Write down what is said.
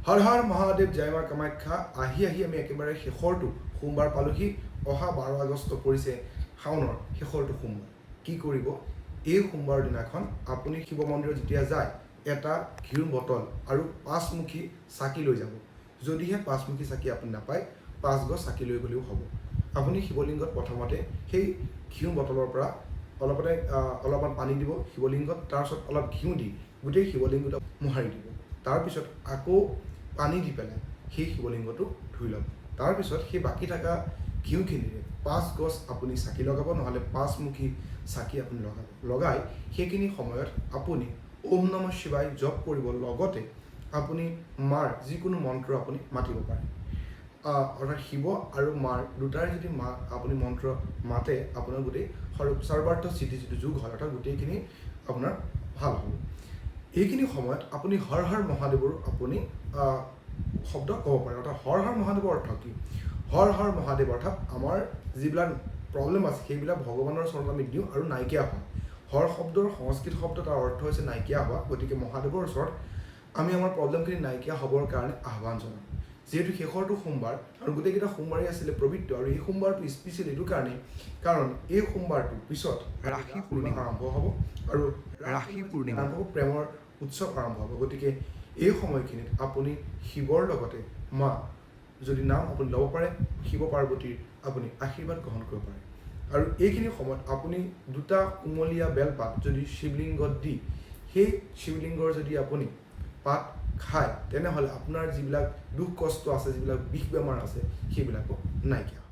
হৰ হৰ মহাদেৱ জয় মা কামাখ্যা। আহি আমি একেবাৰে শেষৰটো সোমবাৰ পালোহি। অহা 12 আগষ্ট পৰিছে শাওনৰ শেষৰটো সোমবাৰ। কি কৰিব? এই সোমবাৰৰ দিনাখন আপুনি শিৱ মন্দিৰত যেতিয়া যায়, এটা ঘিউৰ বটল আৰু 5মুখী চাকি লৈ যাব। যদিহে 5মুখী চাকি আপুনি নাপায়, 5 গছ চাকি লৈ গ'লেও হ'ব। আপুনি শিৱলিংগত প্ৰথমতে সেই ঘিউ বটলৰ পৰা অলপমান পানী দিব শিৱলিংগত, তাৰপিছত অলপ ঘিউ দি গোটেই শিৱলিংগটো মোহাৰি দিব। তাৰপিছত আকৌ পানী দি পেলাই সেই শিৱলিংগটো ধুই ল'ব। তাৰপিছত সেই বাকী থকা ঘিউখিনিৰে 5 গছ আপুনি চাকি লগাব, নহ'লে 5মুখী চাকি আপুনি লগাই সেইখিনি সময়ত আপুনি ওম নমঃ শিৱায় জপ কৰিব। লগতে আপুনি মাৰ যিকোনো মন্ত্ৰ আপুনি মাতিব পাৰে। অৰ্থাৎ শিৱ আৰু মাৰ দুটাৰে যদি আপুনি মন্ত্ৰ মাতে, আপোনাৰ গোটেই সৰ্বাৰ্থ সিদ্ধি যিটো যোগ হয়, অৰ্থাৎ গোটেইখিনি আপোনাৰ ভাল হ'ব। এইখিনি সময়ত আপুনি হৰ হৰ মহাদেৱৰো আপুনি শব্দ ক'ব পাৰে। অৰ্থাৎ হৰ হৰ মহাদেৱৰ অৰ্থ কি? হৰ হৰ মহাদেৱ অৰ্থাৎ আমাৰ যিবিলাক প্ৰব্লেম আছে সেইবিলাক ভগৱানৰ ওচৰত আমি দিওঁ আৰু নাইকিয়া হয়। হৰ শব্দৰ সংস্কৃত শব্দ, তাৰ অৰ্থ হৈছে নাইকিয়া হোৱা। গতিকে মহাদেৱৰ ওচৰত আমি আমাৰ প্ৰব্লেমখিনি নাইকিয়া হ'বৰ কাৰণে আহ্বান জনাওঁ। যিহেতু শেষৰটো সোমবাৰ আৰু গোটেইকেইটা সোমবাৰেই আছিলে পবিত্ৰ, আৰু এই সোমবাৰটো স্পেচিয়েল এইটো কাৰণেই কাৰণ এই সোমবাৰটোৰ পিছত ৰাশি পূৰ্ণিমা আৰম্ভ হ'ব, আৰু ৰাশি পূৰ্ণিমা আৰম্ভ হ'ব, প্ৰেমৰ উৎসৱ আৰম্ভ হ'ব। গতিকে এই সময়খিনিত আপুনি শিৱৰ লগতে মা যদি নাম আপুনি ল'ব পাৰে, শিৱ পাৰ্বতীৰ আপুনি আশীৰ্বাদ গ্ৰহণ কৰিব পাৰে। আৰু এইখিনি সময়ত আপুনি 2টা কুমলীয়া বেলপাত যদি শিৱলিংগত দি সেই শিৱলিংগৰ যদি আপুনি পাত খায়, তেনেহ'লে আপোনাৰ যিবিলাক দুখ কষ্ট আছে, যিবিলাক বিষ বেমাৰ আছে, সেইবিলাকো নাইকিয়া হয়।